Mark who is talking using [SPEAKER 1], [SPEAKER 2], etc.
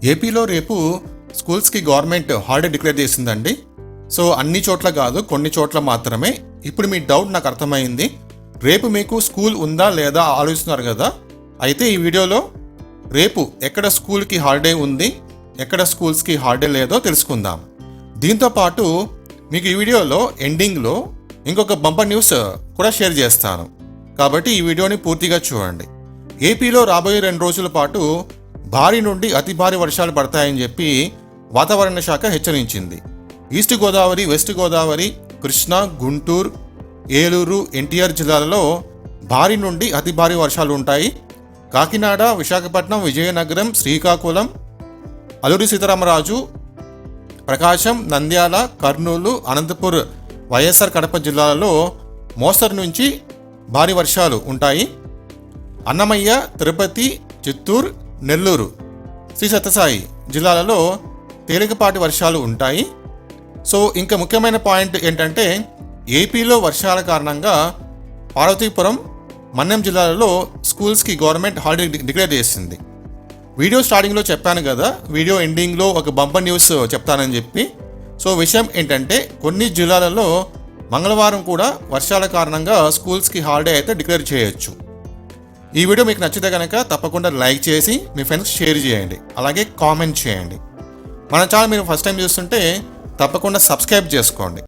[SPEAKER 1] ఏపీలో రేపు స్కూల్స్కి గవర్నమెంట్ హాలిడే డిక్లేర్ చేసిందండి. సో అన్ని చోట్ల కాదు, కొన్ని చోట్ల మాత్రమే. ఇప్పుడు మీ డౌట్ నాకు అర్థమైంది. రేపు మీకు స్కూల్ ఉందా లేదా ఆలోచిస్తున్నారు కదా. అయితే ఈ వీడియోలో రేపు ఎక్కడ స్కూల్కి హాలిడే ఉంది, ఎక్కడ స్కూల్స్కి హాలిడే లేదో తెలుసుకుందాం. దీంతోపాటు మీకు ఈ వీడియోలో ఎండింగ్లో ఇంకొక బంపర్ న్యూస్ కూడా షేర్ చేస్తాను. కాబట్టి ఈ వీడియోని పూర్తిగా చూడండి. ఏపీలో రాబోయే 2 రోజుల పాటు భారీ నుండి అతి భారీ వర్షాలు పడతాయని చెప్పి వాతావరణ శాఖ హెచ్చరించింది. ఈస్ట్ గోదావరి, వెస్ట్ గోదావరి, కృష్ణా, గుంటూరు, ఏలూరు, ఎన్టీఆర్ జిల్లాలలో భారీ నుండి అతి భారీ వర్షాలు ఉంటాయి. కాకినాడ, విశాఖపట్నం, విజయనగరం, శ్రీకాకుళం, అల్లూరి సీతారామరాజు, ప్రకాశం, నంద్యాల, కర్నూలు, అనంతపూర్, వైఎస్ఆర్ కడప జిల్లాలలో మోస్తరు నుంచి భారీ వర్షాలు ఉంటాయి. అన్నమయ్య, తిరుపతి, చిత్తూరు, నెల్లూరు, శ్రీ సత్యసాయి జిల్లాలలో తేలికపాటి వర్షాలు ఉంటాయి. సో ఇంకా ముఖ్యమైన పాయింట్ ఏంటంటే ఏపీలో వర్షాల కారణంగా పార్వతీపురం, మన్యం జిల్లాలలో స్కూల్స్కి గవర్నమెంట్ హాలిడే డిక్లేర్ చేసింది. వీడియో స్టార్టింగ్లో చెప్పాను కదా, వీడియో ఎండింగ్లో ఒక బంపర్ న్యూస్ చెప్తానని చెప్పి. సో విషయం ఏంటంటే కొన్ని జిల్లాలలో మంగళవారం కూడా వర్షాల కారణంగా స్కూల్స్కి హాలిడే అయితే డిక్లేర్ చేయొచ్చు. ఈ వీడియో మీకు నచ్చితే కనుక తప్పకుండా లైక్ చేసి మీ ఫ్రెండ్స్ షేర్ చేయండి, అలాగే కామెంట్ చేయండి. మన ఛానల్ మీరు ఫస్ట్ టైం చూస్తుంటే తప్పకుండా సబ్స్క్రైబ్ చేసుకోండి.